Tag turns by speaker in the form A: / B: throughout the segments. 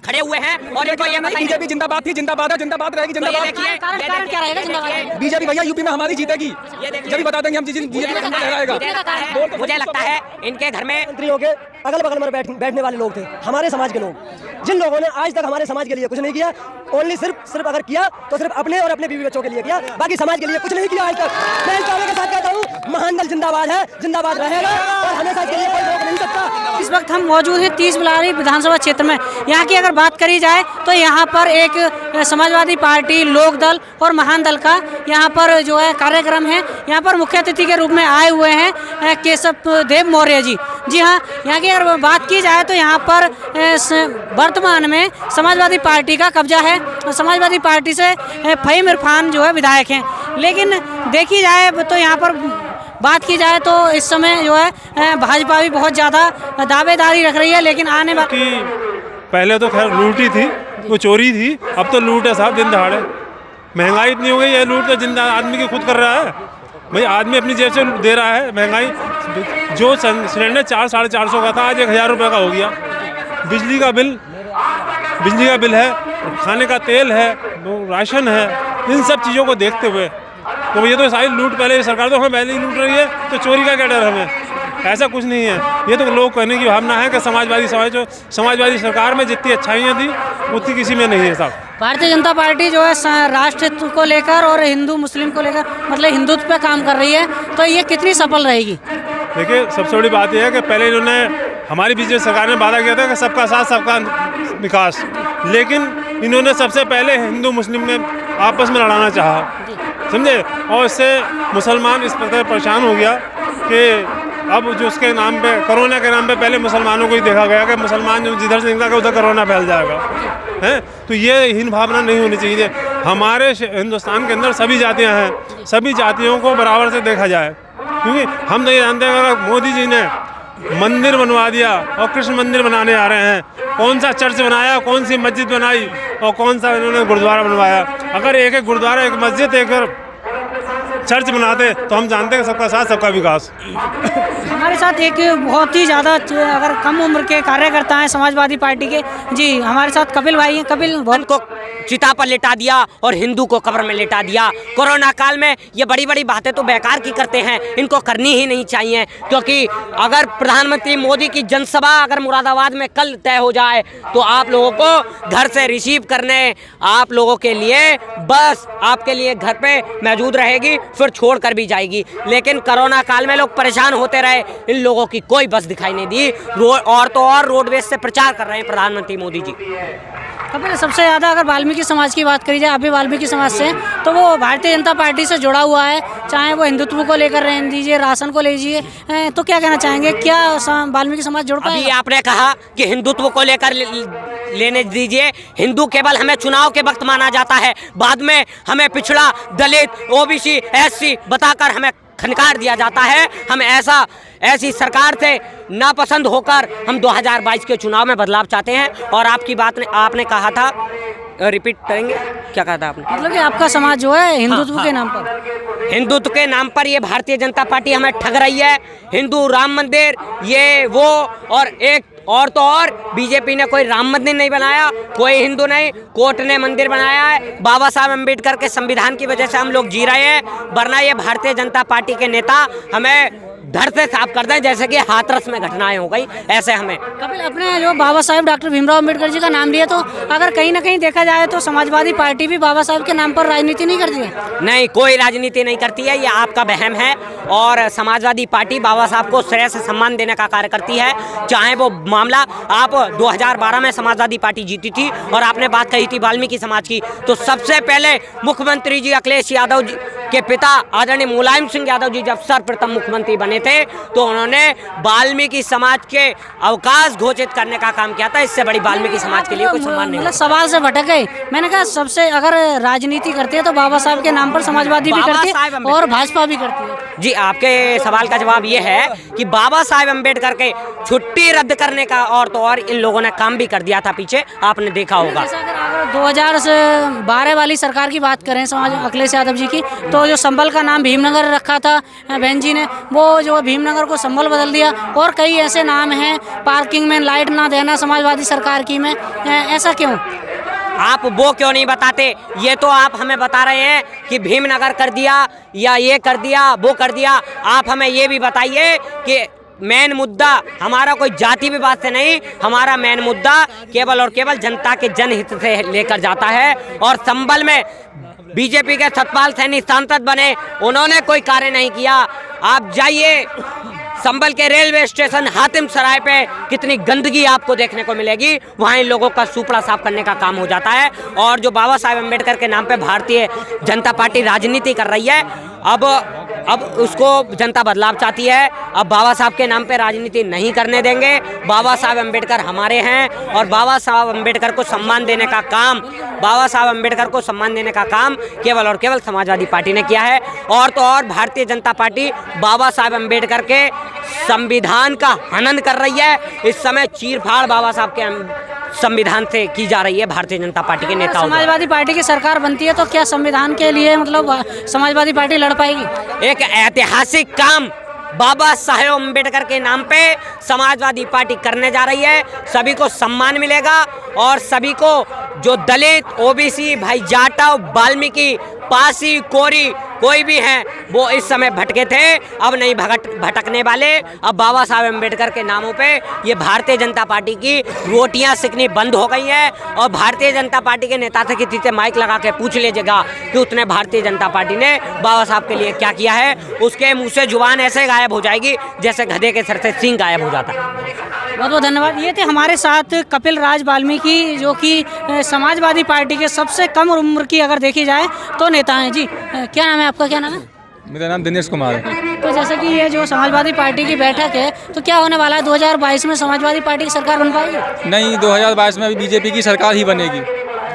A: खड़े हुए हैं और इनको ये बताइए
B: बीजेपी जिंदाबाद थी, जिंदाबाद है, जिंदाबाद रहेगी, जिंदाबाद।
A: कारण क्या रहेगा जिंदाबाद?
B: बीजेपी भैया यूपी में हमारी जीतेगी, जब बता देंगे हम बीजेपी का झंडा लहराएगा।
A: मुझे लगता है इनके घर में
C: मंत्रियों के अगल बगल में बैठने वाले लोग थे हमारे समाज के लोग, जिन लोगों ने आज तक हमारे समाज के लिए कुछ नहीं किया। ओनली सिर्फ अगर किया तो सिर्फ अपने और अपने बीवी बच्चों के लिए किया, बाकी समाज के लिए कुछ नहीं किया आज तक। मैं इस दावे के साथ कहता हूँ महान दल जिंदाबाद है, जिंदाबाद रहेगा और हमेशा इसके लिए कोई रोक नहीं सकता।
D: इस वक्त हम मौजूद हैं 30 बिलारी विधानसभा क्षेत्र में। यहाँ की अगर बात करी जाए तो यहाँ पर एक समाजवादी पार्टी, लोक दल और महान दल का यहाँ पर जो है कार्यक्रम है। यहाँ पर मुख्य अतिथि के रूप में आए हुए हैं केशव देव मौर्य जी। जी हाँ, यहाँ की अगर बात की जाए तो यहाँ पर वर्तमान में समाजवादी पार्टी का कब्जा है। समाजवादी पार्टी से फहीम इरफान जो है विधायक हैं, लेकिन देखी जाए तो यहाँ पर बात की जाए तो इस समय जो है भाजपा भी बहुत ज़्यादा दावेदारी रख रही है। लेकिन आने वाली
E: पहले तो खैर लूट ही थी, वो चोरी थी, अब तो लूट है साहब दिन दहाड़े। महंगाई इतनी हो गई है, लूट तो जिंदा आदमी की खुद कर रहा है भाई, आदमी अपनी जेब से दे रहा है। महंगाई जो सिलेंडर 400-450 का था आज 1000 रुपये का हो गया। बिजली का बिल है, खाने का तेल है, राशन है, इन सब चीज़ों को देखते हुए तो ये तो सारी लूट पहले सरकार तो हमें पहले ही लूट रही है, तो चोरी का क्या डर हमें? ऐसा कुछ नहीं है। ये तो लोग कहने की भावना है कि समाजवादी सरकार में जितनी अच्छाइयाँ थी उतनी किसी में नहीं है साहब।
D: भारतीय जनता पार्टी जो है राष्ट्रहित को लेकर और हिंदू मुस्लिम को लेकर मतलब हिंदुत्व पे काम कर रही है, तो ये कितनी सफल रहेगी?
E: देखिए, सबसे बड़ी बात यह है कि पहले इन्होंने हमारी बीजेपी सरकार ने वादा किया था कि सबका साथ सबका विकास, लेकिन इन्होंने सबसे पहले हिंदू मुस्लिम में आपस में लड़ाना चाहा, समझे, और इससे मुसलमान इस प्रकार परेशान हो गया कि अब जो उसके नाम पे कोरोना के नाम पे पहले मुसलमानों को ही देखा गया कि मुसलमान जो जिधर से निकला उधर कोरोना फैल जाएगा, हैं। तो ये हीन भावना नहीं होनी चाहिए। हमारे हिंदुस्तान के अंदर सभी जातियां हैं, सभी जातियों को बराबर से देखा जाए, क्योंकि हम नहीं जानते अगर मोदी जी ने मंदिर बनवा दिया और कृष्ण मंदिर बनाने आ रहे हैं, कौन सा चर्च बनाया, कौन सी मस्जिद बनाई और कौन सा इन्होंने गुरुद्वारा बनवाया। अगर एक गुरुद्वारा, एक मस्जिद, एक चर्च बनाते तो हम जानते हैं सबका साथ सबका विकास।
D: हमारे साथ एक बहुत ही ज़्यादा अगर कम उम्र के कार्यकर्ता हैं समाजवादी पार्टी के, जी हमारे साथ कपिल भाई हैं। कपिल,
A: को चिता पर लेटा दिया और हिंदू को कब्र में लेटा दिया। कोरोना काल में ये बड़ी बड़ी बातें तो बेकार की करते हैं, इनको करनी ही नहीं चाहिए, क्योंकि अगर प्रधानमंत्री मोदी की जनसभा अगर मुरादाबाद में कल तय हो जाए तो आप लोगों को घर से रिसीव करने आप लोगों के लिए बस आपके लिए घर पे मौजूद रहेगी, फिर छोड़ कर भी जाएगी। लेकिन कोरोना काल में लोग परेशान होते रहे, इन लोगों की कोई बस दिखाई नहीं दी। और तो और रोडवेज से प्रचार कर रहे हैं प्रधानमंत्री मोदी जी।
D: कपिल, सबसे ज़्यादा अगर वाल्मीकि समाज की बात करी जाए, अभी वाल्मीकि समाज से तो वो भारतीय जनता पार्टी से जुड़ा हुआ है, चाहे वो हिंदुत्व को लेकर रहने दीजिए, राशन को ले लीजिए, तो क्या कहना चाहेंगे, क्या वाल्मीकि समाज जुड़ पाएगा?
A: अभी आपने कहा कि हिंदुत्व को लेकर लेने दीजिए, हिंदू केवल हमें चुनाव के वक्त माना जाता है, बाद में हमें पिछड़ा, दलित, ओबीसी, एससी बताकर हमें खनकार दिया जाता है। हम ऐसी सरकार से नापसंद होकर हम 2022 के चुनाव में बदलाव चाहते हैं। और आपकी बात आपने कहा था, रिपीट करेंगे, क्या कहा था आपने?
D: मतलब कि आपका समाज जो है हिंदुत्व के नाम पर,
A: हिंदुत्व के नाम पर ये भारतीय जनता पार्टी हमें ठग रही है। हिंदू राम मंदिर, ये वो, और तो और बीजेपी ने कोई राम मंदिर नहीं बनाया, कोई हिंदू नहीं, कोर्ट ने मंदिर बनाया है। बाबा साहब अम्बेडकर के संविधान की वजह से हम लोग जी रहे हैं, वरना ये भारतीय जनता पार्टी के नेता हमें धड़ से साफ कर दें, जैसे कि हाथरस में घटनाएं हो गई, ऐसे हमें।
D: कपिल, अपने जो बाबा साहेब डॉक्टर भीमराव अम्बेडकर जी का नाम लिया, तो अगर कहीं ना कहीं देखा जाए तो समाजवादी पार्टी भी बाबा साहब के नाम पर राजनीति नहीं करती है?
A: नहीं, कोई राजनीति नहीं करती है, ये आपका वहम है। और समाजवादी पार्टी बाबा साहब को श्रेय से सम्मान देने का कार्य करती है। चाहे वो मामला आप 2012 में समाजवादी पार्टी जीती थी और आपने बात कही थी वाल्मीकि समाज की, तो सबसे पहले मुख्यमंत्री जी अखिलेश यादव जी के पिता आदरणीय मुलायम सिंह यादव जी जब सर्वप्रथम मुख्यमंत्री बने थे तो उन्होंने वाल्मीकि समाज के अवकाश घोषित करने का काम किया था। इससे बड़ी वाल्मीकि समाज के लिए कोई सम्मान नहीं।
D: मतलब सवाल से भटक गए। मैंने कहा सबसे अगर राजनीति करते हैं तो बाबा साहब के नाम पर समाजवादी भी करती है और भाजपा भी करती है।
A: जी, आपके सवाल का जवाब ये है कि बाबा साहेब अम्बेडकर के छुट्टी रद्द करने का और तो और इन लोगों ने काम भी कर दिया था पीछे, आपने देखा होगा।
D: जैसा अगर 2012 वाली सरकार की बात करें समाज अखिलेश यादव जी की, तो जो संभल का नाम भीमनगर रखा था बहन जी ने, वो जो भीमनगर को संभल बदल दिया। और कई ऐसे नाम हैं, पार्किंग में लाइट ना देना समाजवादी सरकार की में, ऐसा क्यों?
A: आप वो क्यों नहीं बताते? ये तो आप हमें बता रहे हैं कि भीमनगर कर दिया या ये कर दिया वो कर दिया। आप हमें ये भी बताइए कि मेन मुद्दा हमारा कोई जाति विवाद से नहीं, हमारा मेन मुद्दा केवल और केवल जनता के जनहित से लेकर जाता है। और संभल में बीजेपी के सतपाल सैनी सांसद बने, उन्होंने कोई कार्य नहीं किया। आप जाइए संभल के रेलवे स्टेशन हातिम सराय पे, कितनी गंदगी आपको देखने को मिलेगी। वहाँ इन लोगों का सुपड़ा साफ करने का काम हो जाता है। और जो बाबा साहेब अम्बेडकर के नाम पे भारतीय जनता पार्टी राजनीति कर रही है, अब उसको जनता बदलाव चाहती है। अब बाबा साहब के नाम पे राजनीति नहीं करने देंगे। बाबा साहब अम्बेडकर हमारे हैं और बाबा साहब अम्बेडकर को सम्मान देने का काम, बाबा साहब अम्बेडकर को सम्मान देने का काम केवल और केवल समाजवादी पार्टी ने किया है। और तो और भारतीय जनता पार्टी बाबा साहब अम्बेडकर के संविधान का हनन कर रही है। इस समय चीरफाड़ बाबा साहब के संविधान से की जा रही है भारतीय जनता पार्टी के नेताओं।
D: समाजवादी पार्टी की सरकार बनती है तो क्या संविधान के लिए मतलब समाजवादी पार्टी लड़ पाएगी?
A: एक ऐतिहासिक काम बाबा साहेब अम्बेडकर के नाम पे समाजवादी पार्टी करने जा रही है। सभी को सम्मान मिलेगा और सभी को, जो दलित, ओबीसी, भाई जाटव, वाल्मीकि, पासी, कोरी कोई भी हैं, वो इस समय भटके थे, अब नहीं भटकने वाले। अब बाबा साहेब अम्बेडकर के नामों पे ये भारतीय जनता पार्टी की रोटियां सिकनी बंद हो गई हैं। और भारतीय जनता पार्टी के नेता से किसी से माइक लगा के पूछ लीजिएगा कि उसने भारतीय जनता पार्टी ने बाबा साहब के लिए क्या किया है, उसके मुँह से जुबान ऐसे गायब हो जाएगी जैसे गधे के सर से सींग गायब हो जाता है।
D: बहुत बहुत धन्यवाद। ये थे हमारे साथ कपिल राज वाल्मीकि, जो कि समाजवादी पार्टी के सबसे कम उम्र की अगर देखी जाए तो नेता हैं। जी, क्या नाम है आपका? क्या नाम है?
B: मेरा नाम दिनेश कुमार है।
D: तो जैसे कि ये जो समाजवादी पार्टी की बैठक है, तो क्या होने वाला है? 2022 में समाजवादी पार्टी की सरकार बन पाएगी?
B: नहीं, 2022 में भी बीजेपी की सरकार ही बनेगी।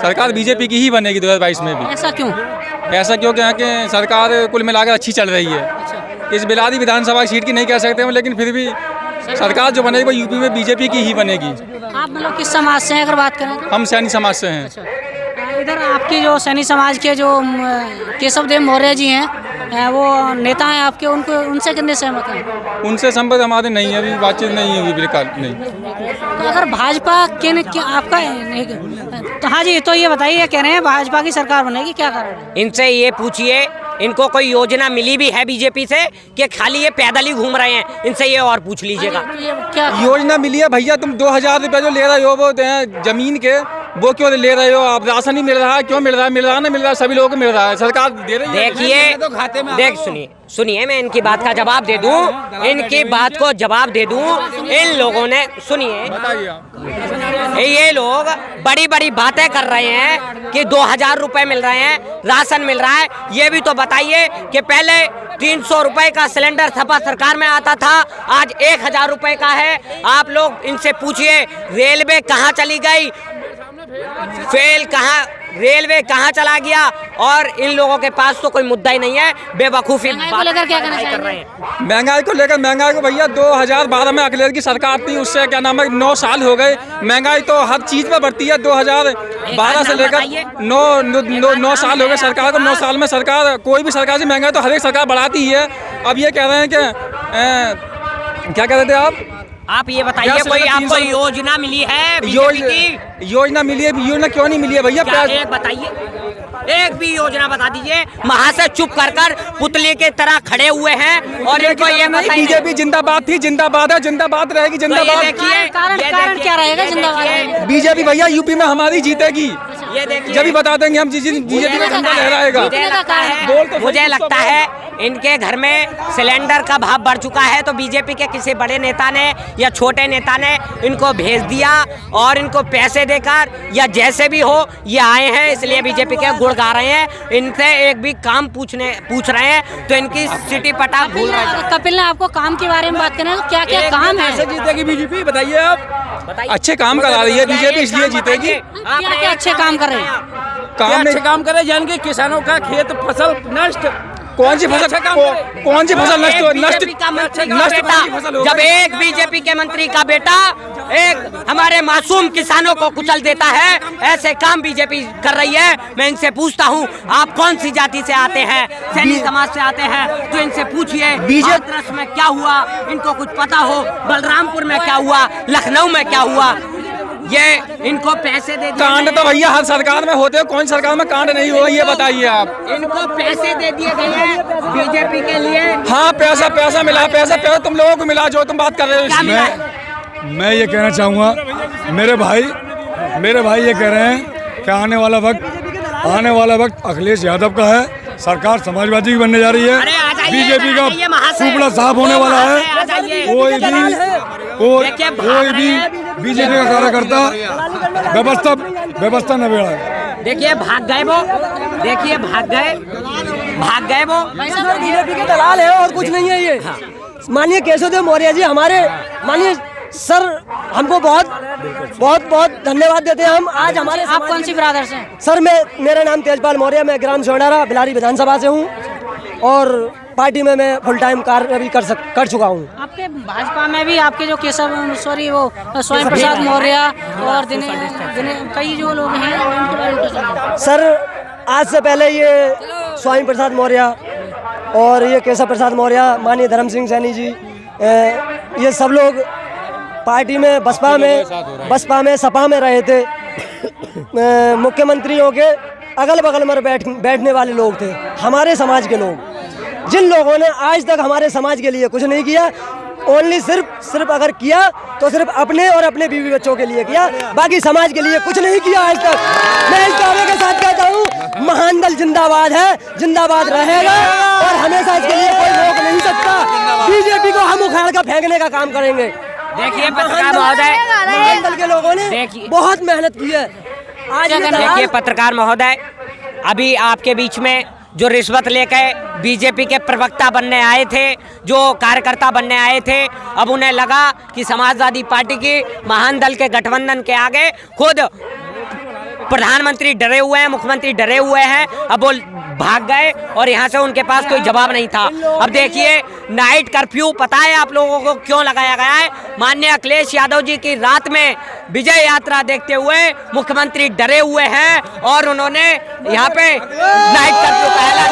B: सरकार बीजेपी की ही बनेगी 2022 में भी।
D: ऐसा क्यों?
B: ऐसा क्यों? यहाँ के सरकार कुल मिलाकर अच्छी चल रही है। इस बिलारी विधानसभा सीट की नहीं कह सकते हम, लेकिन फिर भी सरकार जो बनेगी वो यूपी में बीजेपी की ही बनेगी।
D: आप मतलब किस समाज से हैं अगर बात करें?
B: हम सैनी समाज से हैं।
D: इधर आपकी जो सैनी समाज के जो केशव देव मौर्य जी हैं, वो नेता हैं आपके, उनको उनसे कितने सहमत हैं?
B: उनसे संपर्क हमारे नहीं है, अभी बातचीत नहीं हुई बिल्कुल नहीं।
D: तो अगर भाजपा के आपका तो हाँ जी, तो ये बताइए, कह रहे हैं भाजपा की सरकार बनेगी, क्या कारण है?
A: इनसे ये पूछिए, इनको कोई योजना मिली भी है बीजेपी से कि खाली ये पैदल ही घूम रहे हैं? इनसे ये और पूछ लीजिएगा।
D: क्या
B: योजना मिली है भैया? तुम 2000 रुपये जो ले रहे हो वो जमीन के, वो क्यों ले रहे हो आप? राशन नहीं मिल रहा है, क्यों मिल रहा है? मिल रहा है ना, मिल रहा है, सभी लोगों को मिल रहा है, सरकार दे रही है।
A: देखिए, सुनिए, मैं इनकी बात का जवाब दे दूं, इनकी बात को जवाब दे दूं। इन लोगों ने, सुनिए, ये लोग बड़ी बड़ी बातें कर रहे हैं कि 2000 रुपए मिल रहे हैं, राशन मिल रहा है। ये भी तो बताइए कि पहले 300 रुपए का सिलेंडर सपा सरकार में आता था, आज 1000 रुपए का है। आप लोग इनसे पूछिए, रेलवे कहाँ चली गई, रेलवे कहाँ चला गया? और इन लोगों के पास तो कोई मुद्दा ही नहीं है, बेवकूफ़ी
D: बात क्या कर रहे हैं।
B: महंगाई को लेकर, महंगाई को भैया 2012 में अखिलेश की सरकार थी, उससे क्या नाम है 9 साल हो गए। महंगाई तो हर चीज़ पर बढ़ती है। 2012 से लेकर 9 साल हो गए सरकार को। 9 साल में सरकार, कोई भी सरकार से महंगाई तो हर एक सरकार बढ़ाती ही है। अब ये कह रहे हैं कि क्या कह रहे थे
A: आप ये बताइए, कोई आपको योजना मिली है बीजेपी की?
B: योजना मिली है? योजना क्यों नहीं मिली है भैया?
A: एक बताइए, एक भी योजना बता दीजिए। वहाँ से चुप कर पुतले के तरह खड़े हुए हैं और इनको ये बताइए।
B: बीजेपी जिंदाबाद थी, जिंदाबाद है, जिंदाबाद रहेगी, जिंदाबाद।
A: देखिए,
D: कारण क्या रहेगा जिंदाबाद?
B: बीजेपी भैया यूपी में हमारी जीतेगी।
A: ये देखिए,
B: जब भी बता देंगे हम, बीजेपी का झंडा लहराएगा।
A: मुझे लगता है इनके घर में सिलेंडर का भाव बढ़ चुका है, तो बीजेपी के किसी बड़े नेता ने या छोटे नेता ने इनको भेज दिया और इनको पैसे देकर या जैसे भी हो ये आए हैं, इसलिए बीजेपी के गुण गा रहे हैं। इनसे एक भी काम पूछ रहे हैं तो इनकी सिटी पटा भूल रहे हैं।
D: कपिल ने आपको काम के बारे में बात करें तो क्या क्या काम है?
B: कैसे जीतेगी बीजेपी बताइए आप? अच्छे काम करा रही है बीजेपी, इसलिए जीतेगी।
D: क्या अच्छे काम कर रहे हैं?
B: अच्छे काम करे, यानी कि किसानों का खेत फसल नष्ट, कौन सी फसल नष्ट
A: बीजेपी का मंत्री का बेटा, जब एक बीजेपी के मंत्री का बेटा एक हमारे मासूम किसानों को कुचल देता है, ऐसे काम बीजेपी कर रही है। मैं इनसे पूछता हूँ, आप कौन सी जाति से आते हैं? सैनी समाज से आते हैं तो इनसे पूछिए हाथरस में क्या हुआ, इनको कुछ पता हो, बलरामपुर में क्या हुआ, लखनऊ में क्या हुआ। ये इनको पैसे दे दिए,
B: कांड तो भैया हर सरकार में होते हैं, कौन सरकार में कांड नहीं हुआ ये बताइए आप।
A: इनको पैसे दे दिए गए हैं बीजेपी के लिए।
B: हाँ, पैसा मिला, पैसा तुम लोगों को मिला जो तुम बात कर रहे हो
A: क्या मिला
B: इसमें।
A: है?
F: मैं ये कहना चाहूँगा, मेरे भाई ये कह रहे हैं कि आने वाला वक्त अखिलेश यादव का है, सरकार समाजवादी की बनने जा रही है,
A: अरे आ जाइए,
F: बीजेपी का
A: आ जाइए महाशय,
F: सुपड़ा साफ होने वाला
A: आ
F: है।
A: जाइए।
F: कोई
A: देखिए, भाग
F: भी
A: रहे हैं।
F: बीजेपी का कार्यकर्ता व्यवस्था न बिगाड़े।
A: देखिए भाग गए वो, देखिए भाग गए वो।
C: बीजेपी के दलाल है और कुछ नहीं है ये। माननीय केशवदेव मौर्य जी हमारे माननीय सर हमको बहुत धन्यवाद देते हैं। हम आज हमारे
D: आप कौन सी बिरादर से हैं?
C: सर मेरा नाम तेजपाल मौर्य, मैं ग्राम सोनारा बिलारी विधानसभा से हूँ और पार्टी में मैं फुल टाइम कार्य भी कर चुका हूँ। आपके
D: भाजपा में भी आपके जो स्वयं प्रसाद मौर्य और कई जो लोग हैं।
C: सर आज से पहले ये स्वयं प्रसाद मौर्य और ये केशव प्रसाद मौर्य, माननीय धर्म सिंह सैनी जी, ये सब लोग पार्टी में बसपा में सपा में रहे थे। मुख्यमंत्रियों के अगल बगल में बैठने वाले लोग थे, हमारे समाज के लोग, जिन लोगों ने आज तक हमारे समाज के लिए कुछ नहीं किया। ओनली सिर्फ अगर किया तो सिर्फ अपने और अपने बीवी बच्चों के लिए किया, बाकी समाज के लिए कुछ नहीं किया आज तक। मैं इस दावे के साथ कहता हूँ, महान दल जिंदाबाद है, जिंदाबाद रहेगा और हमेशा इसके लिए कोई रोक नहीं सकता। बीजेपी को हम उखाड़ कर फेंकने का काम करेंगे।
A: देखिए पत्रकार महोदय,
C: महान दल के लोगों ने बहुत मेहनत की है। आज
A: देखिए पत्रकार महोदय, अभी आपके बीच में जो रिश्वत लेकर बीजेपी के प्रवक्ता बनने आए थे, जो कार्यकर्ता बनने आए थे, अब उन्हें लगा कि समाजवादी पार्टी की महान दल के गठबंधन के आगे खुद प्रधानमंत्री डरे हुए हैं, मुख्यमंत्री डरे हुए हैं, अब वो भाग गए और यहाँ से उनके पास कोई जवाब नहीं था। अब देखिए नाइट कर्फ्यू पता है आप लोगों को क्यों लगाया गया है? माननीय अखिलेश यादव जी की रात में विजय यात्रा देखते हुए मुख्यमंत्री डरे हुए हैं और उन्होंने यहाँ पे नाइट कर्फ्यू का ऐलान।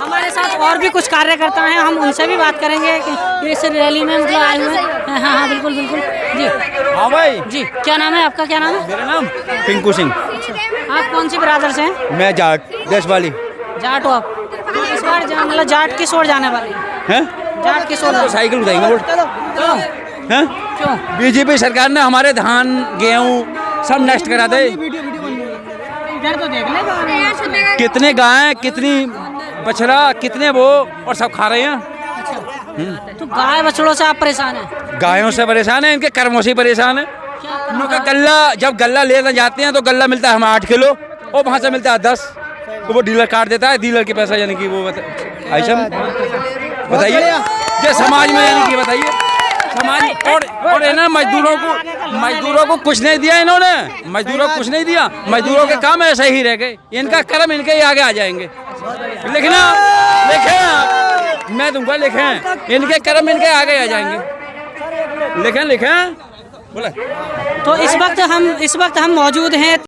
D: हमारे साथ और भी कुछ कार्यकर्ता हैं, हम उनसे भी बात करेंगे कि इस रैली में मतलब आए हुए हैं। हाँ बिल्कुल जी।
B: हाँ भाई
D: जी, क्या नाम है आपका? क्या नाम है?
B: मेरा नाम पिंकू सिंह।
D: आप कौन सी बिरादर से हैं?
B: मैं जाट देश वाली।
D: जाट हो आप? तो इस बार मतलब जाट किस ओर जाने वाले हैं? जाट किस ओर?
B: साइकिल उठाएंगे वोट। हैं?
D: क्यों?
B: बीजेपी सरकार ने हमारे धान गेहूँ सब नष्ट करा दे।
D: इधर तो देख ले,
B: कितने गाय, कितनी बछड़ा, कितने वो, और सब खा रहे हैं।
D: तो गाय बछड़ों से आप परेशान हैं?
B: गायों से परेशान है, इनके कर्मों से परेशान है। उनका गल्ला, जब गल्ला लेने जाते हैं तो गल्ला मिलता है हमें 8 किलो और वहाँ से मिलता है 10, तो वो डीलर काट देता है। डीलर के पैसा यानी कि वो ऐसा बताइए, ये समाज में यानी कि बताइए समाज। और इन्होंने मजदूरों को कुछ नहीं दिया, इन्होंने मजदूरों को कुछ नहीं दिया। मजदूरों के काम ऐसे ही रह गए, इनका कर्म इनके ही आगे आ जाएंगे। लिखना मैं दूंगा, लिखें इनके कर्म इनके आगे आ जाएंगे। लिखें बोले।
D: तो इस वक्त हम मौजूद हैं